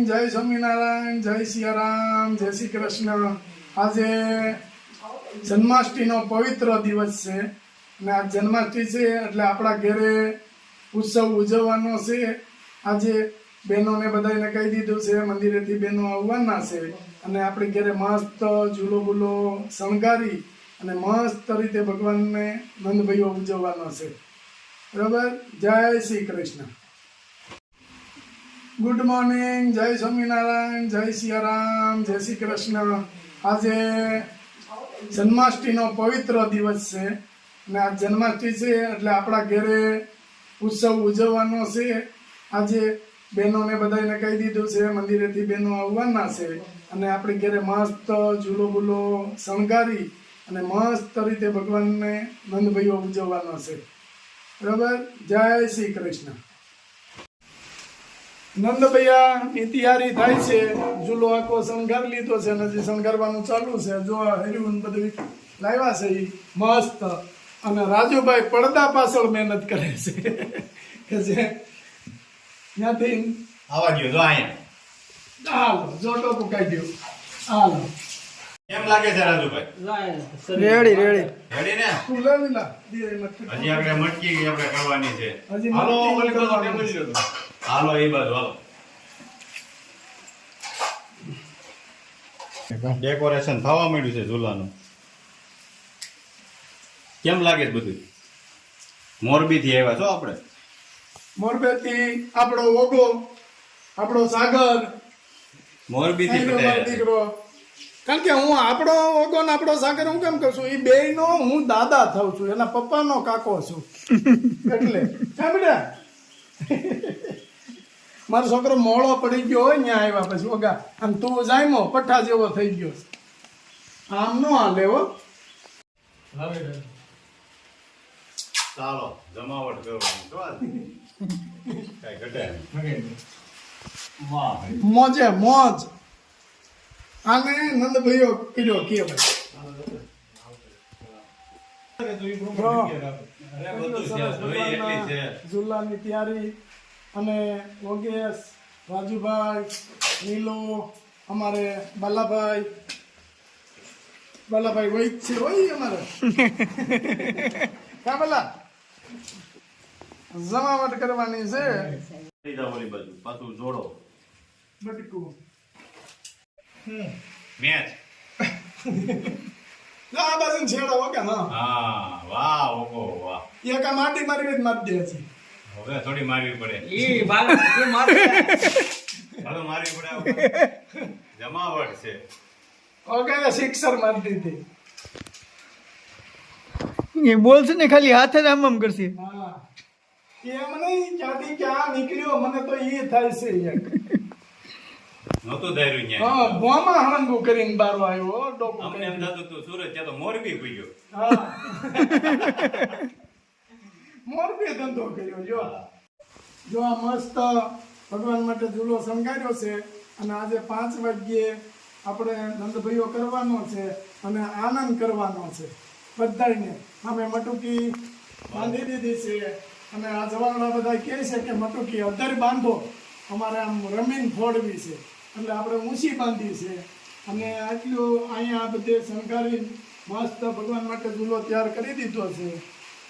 જય સ્વામિનારાયણ, જય સિયારામ, જય શ્રી કૃષ્ણ। આજે જન્માષ્ટમીનો પવિત્ર દિવસ છે અને આ જન્માષ્ટમી છે એટલે આપણા ઘરે ઉત્સવ ઉજવવાનો છે। આજે બહેનોને બધાને કહી દીધું છે મંદિરેથી બહેનો આવવાના છે અને આપણી ઘરે મસ્ત ઝૂલો બુલો શણગારી અને મસ્ત રીતે ભગવાનને નંદભાઈઓ ઉજવવાનો છે। બરાબર, જય શ્રી કૃષ્ણ। ગુડ મોર્નિંગ, જય સ્વામિનારાયણ, જય સિયારામ, જય શ્રી કૃષ્ણ। આજે જન્માષ્ટમીનો પવિત્ર દિવસ છે અને આ જન્માષ્ટમી છે એટલે આપણા ઘરે ઉત્સવ ઉજવવાનો છે। આજે બહેનોને બધાને કહી દીધું છે મંદિરેથી બહેનો આવવાના છે અને આપણી ઘરે મસ્ત ઝૂલો બુલો શણગારી અને મસ્ત રીતે ભગવાનને નંદભાઈઓ ઉજવવાનો છે। બરાબર, જય શ્રી કૃષ્ણ। નંદભૈયાની તૈયારી થાય છે, ઝૂલો આખો શણગારી લીધો છે અને હજી શણગારવાનું ચાલુ છે। જો હર્યું બધું લાવ્યા છે એ મસ્ત, અને રાજુભાઈ પડદા પાછળ મહેનત કરે છે કે જે ત્યાંથી આવા ગયો જો અહીંયા હાલો જો ટોપું કાઢ્યો। હાલો કેમ લાગે છે રાજુભાઈ? રેડી રેડી રેડી ને? તું લેવી લા હજી આપણે મટકી આપણે કરવાની છે। હજી હાલો મટકી ઓલી બાજુ કરવાની ટેબલ લ્યો તો। હાલો એ બાજુ હાલો। ડેકોરેશન થવા માંડ્યું છે ઝૂલાનું। કેમ લાગે છે બધું? મોરબી થી આવ્યા છો આપણે? મોરબેથી આપણો ઓગો, આપણો સાગર, મોરબી થી મારો પધાર્યા છે। દીકરો, કારણ કે હું આપણો ઓગો ને આપણો સાગર હું કેમ કહું છું, એ બે નો હું દાદા થાઉં છું, એના પપ્પાનો કાકો છું એટલે સાંભળ્યા મારો છોકરો મોળો પડી ગયો હોય ત્યાં આવ્યા પછી ઓગા આમ તું જાયમો પઠ્ઠા જેવો થઈ ગયો છે, આમ નો હાલે હો। ચાલો જમાવટ કરવાની તો આજે કઈ ઘટે નહીં। વાહ ભાઈ, મોજે મોજ। આને નંદભાઈઓ કર્યો કહેવાય। અરે બધું છે, જોઈ એટલી છે। ઝુલાની તૈયારી અને યોગેશ, રાજુભાઈ, નીલો, અમારે બાલાભાઈ વૈદ છે હોય અમારે કા બાલા જમાવટ કરવાની છે। સીધા ઓલી બાજુ પાછું જોડો બટકું મેચ। આ બાજુ છેડો ઓકે હા હા વાહ ઓકો વાહ। એક આ માટી મારી જ મારી દે છે। હવે થોડી મારવી પડે, ઈ બાલ કે માર હવે મારવી પડે હવે। જમાવટ છે। ઓકે સિક્સર મારી દીધી। એ બોલશે ને ખાલી હાથે આમ આમ કરશે। હા એમ નહીં ક્યાંથી ક્યાં નીકળ્યો મને તો એ થાય છે યાર। નહોતું ધાર્યું ન્યાય। હા બોમાં હળંગું કરીને બારો આવ્યો ડોકું અમને એમ કરીને। થતું તું સુરત ત્યાં તો મોરબી પી ગયો। હા મોરબી ધંધો કર્યો જો આ મસ્ત ભગવાન માટે ઝૂલો શણગાર્યો છે અને આજે 5 વાગ્યે આપણે નંદભાઈઓ કરવાનો છે અને આનંદ કરવાનો છે બધાને। અમે મટુકી બાંધી દીધી છે અને આ જવાનડા બધા કહે છે કે મટુકી અધર બાંધો, અમારે આમ રમીન ફોડવી છે એટલે આપણે ઊંચી બાંધી છે અને આટલું અહીંયા બધે શણગારી મસ્ત ભગવાન માટે ઝૂલો તૈયાર કરી દીધો છે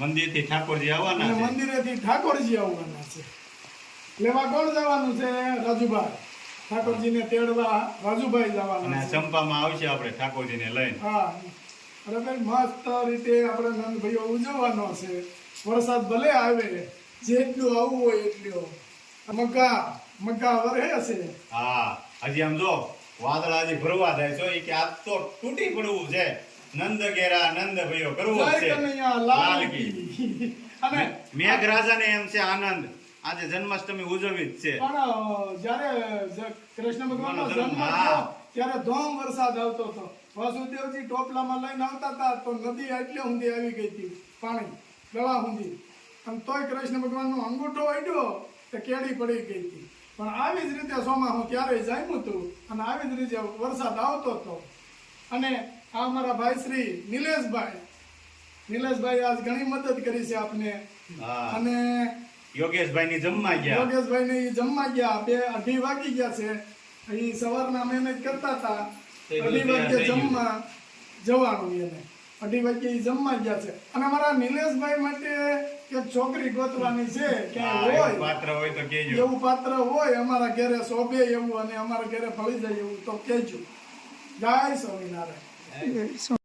મંદિર થી ઠાકોરજી આવવાના અને છે। મંદિરેથી ઠાકોરજી આવવાના છે। લેવા કોણ જવાનું છે? રાજુભાઈ। ઠાકોરજીને તેડવા રાજુભાઈ અને જવાના છે। ચંપામાં આવશે આપણે ઠાકોરજીને લઈને। હા બરાબર, મસ્ત રીતે આપણે નંદભાઈઓ ઉજવવાનો છે। વરસાદ ભલે આવે, જેટલું આવવું હોય એટલું। મગ્ગા વરે છે। હા હજી આમ જો વાદળા હજી ભરવા જાય છે કે આ તો તૂટી પડવું છે। નંદ ઘેરા નંદ ભાઈઓ કરવો જય છે કનૈયા લાલ લાલ કી। કી। અને મેઘરાજાને એમ છે આનંદ, આજે જન્માષ્ટમી ઉજવવી જ છે। પણ જ્યારે કૃષ્ણ ભગવાનનો જન્મ, જન્મ હા. થયો ત્યારે ધોમ વરસાદ આવતો હતો। વાસુદેવજી ટોપલામાં લઈને આવતા હતા તો નદી એટલે ઊંધી આવી ગઈ હતી, પાણી ગળા ઊંધી, અને તોય કૃષ્ણ ભગવાનનો અંગૂઠો અડ્યો તો કેડી પડી ગઈ હતી। પણ આવી જ રીતે સોમાહું ત્યારે જામ્યું હતું અને આવી જ રીતે વરસાદ આવતો હતો। અને આ અમારા ભાઈ શ્રી નિલેશભાઈ આજ ઘણી મદદ કરી છે આપને। હા અને યોગેશભાઈ ની જમવા ગયા. યોગેશભાઈ ને જમવા ગયા 2:30 વાગી ગયા છે એ સવારના મહેનત કરતા હતા 2:30 વાગે જમવા જવાનું એને 2:30 વાગે ઈ જમવા ગયા છે અને અમારા નિલેશભાઈ માટે એક છોકરી ગોતવાની છે ક્યાંય હા, એવું હોય પાત્ર હોય તો કહેજો. એવું પાત્ર હોય અમારા ઘરે શોભે એવું અને અમારા ઘરે ફળી જાય એવું તો કહેજો. જય સ્વામિનારાયણ.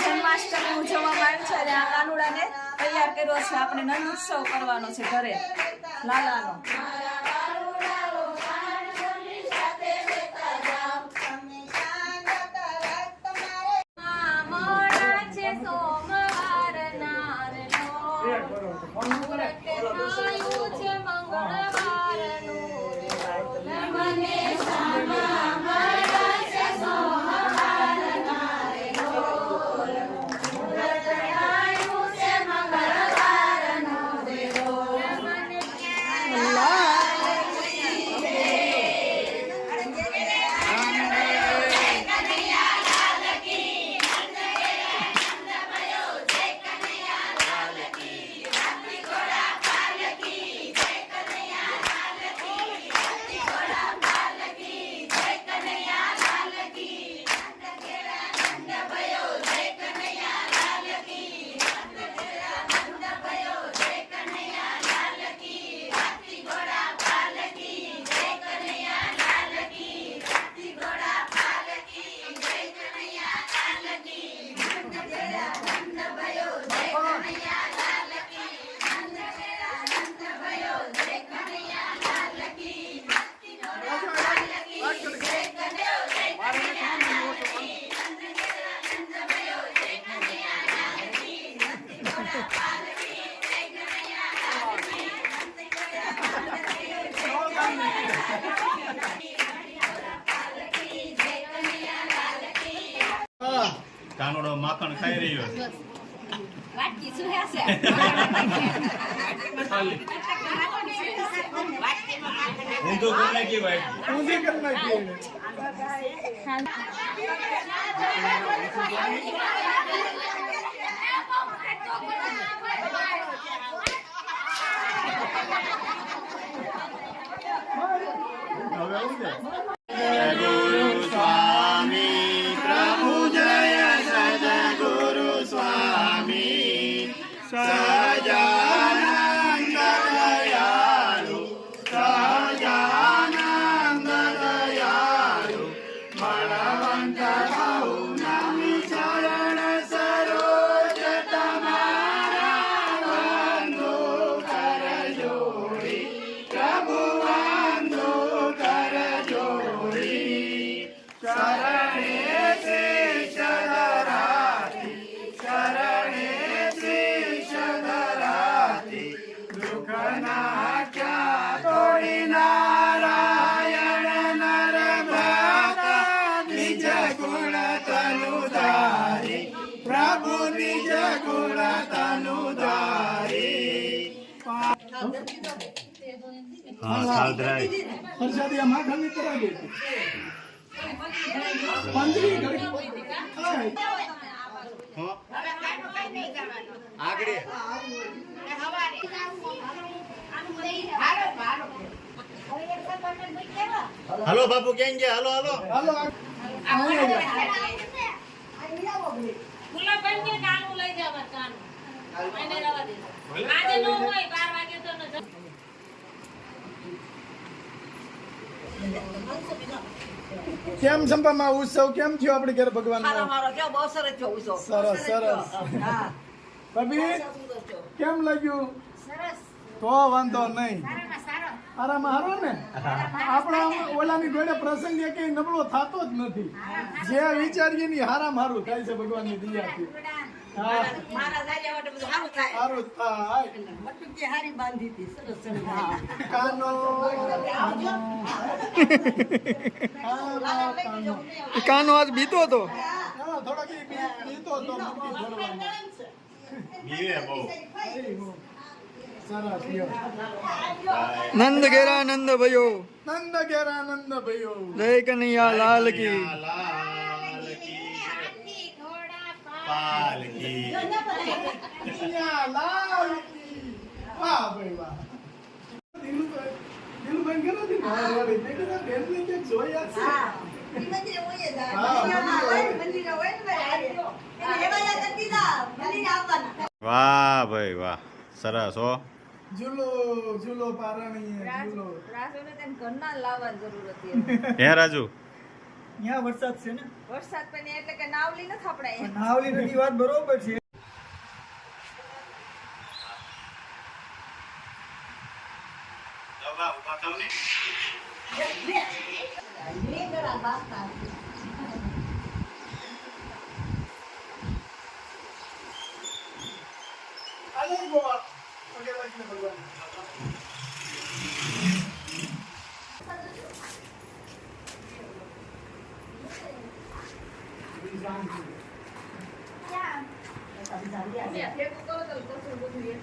જન્માષ્ટમી ઉજવવામાં આવી છે અને આ કાનુડાને તૈયાર કર્યો છે. આપણે નંદ ઉત્સવ કરવાનો છે ઘરે લાલાનો. કાનુડો માખણ ખાઈ રહ્યો છે. વાટકી સુહે છે. ઊંધું કરી નાખી ભાઈ. ઊંધી કરી નાખી એને. હવે આવું છે. સદગુરુ સ્વામી પ્રભુ જય સદગુરુ સ્વામી સહજાનંદ દયાળુ સહજાનંદ દયાળુ બળવંત બહુ નામી ચરણ સરોજ તમારા બંધુ કર જોડી પ્રભુ બંધુ કર જોડી શરણે શીશ ધરાતી શરણે શીશ ધરાતી દુઃખ નાખ્યા તોડી નારાયણ નર ભક્ત નિજ ગુણ તનુ ધારી પ્રભુ નિજ ગુણ તનુ ધારી. હા સાધરાય પ્રસાદી આ માખણની કરાવી દે. પાંજરી ઘડી. આય. આગળ હલો બાપુ કેમ ગયા? હલો હલો હાલો અહીંયા જાઓ. ગુલાબ બન કે કાનું લઈ જવા કાનું એને રવા દે આજે નો હોય 12 વાગે તો ન કેમ સંપામાં ઉત્સવ કેમ થયો આપણે ઘરે ભગવાન મારો કેવો બહુ સરસ થયો ઉત્સવ. સરસ સરસ. હા. ભાભી કેમ લાગ્યું? સરસ તો વાંધો નહીં. સારામાં સારો આરામ હારો ને આપણા ઓલાની જોડે પ્રસંગ એ કઈ નબળો થતો જ નથી. જે વિચારીએ ની હારામ હારું થાય છે ભગવાનની દયાથી. હા હારું જ થાય. કાનો કાનો કાનો આજ બીતો હતો. થોડોક ઈ બીતો તો મૂકી ફરવાનો. બીવે બહુ. સરસ લ્યો. નંદ ઘેરા નંદ ભયો નંદ ઘેરા નંદ ભયો જય કનૈયા લાલ કી. લાલ કી પાલ કી. કનૈયા લાલ કી. વાહ ભાઈ વાહ. દિલુભાઈ કરો ને વાળી મેં કીધું બેનને ક્યાંક જોયા છે. વાહ ભાઈ વાહ, સરસ હો. ઝૂલો ઝૂલો પારણીએ ઝૂલો. રાજુને તેને ઘરના લાવવાની જરૂર હતી. હે રાજુ? ત્યાં વરસાદ છે ને, વરસાદ પડે એટલે કે નાવલી નથી આપણે પણ નાવલી નદી વાત બરોબર છે. ઉભા થાવ ને. આલે ગોવા ઓકે લાગને ભગવાન. ભેગું કરો તો કશું બધું એક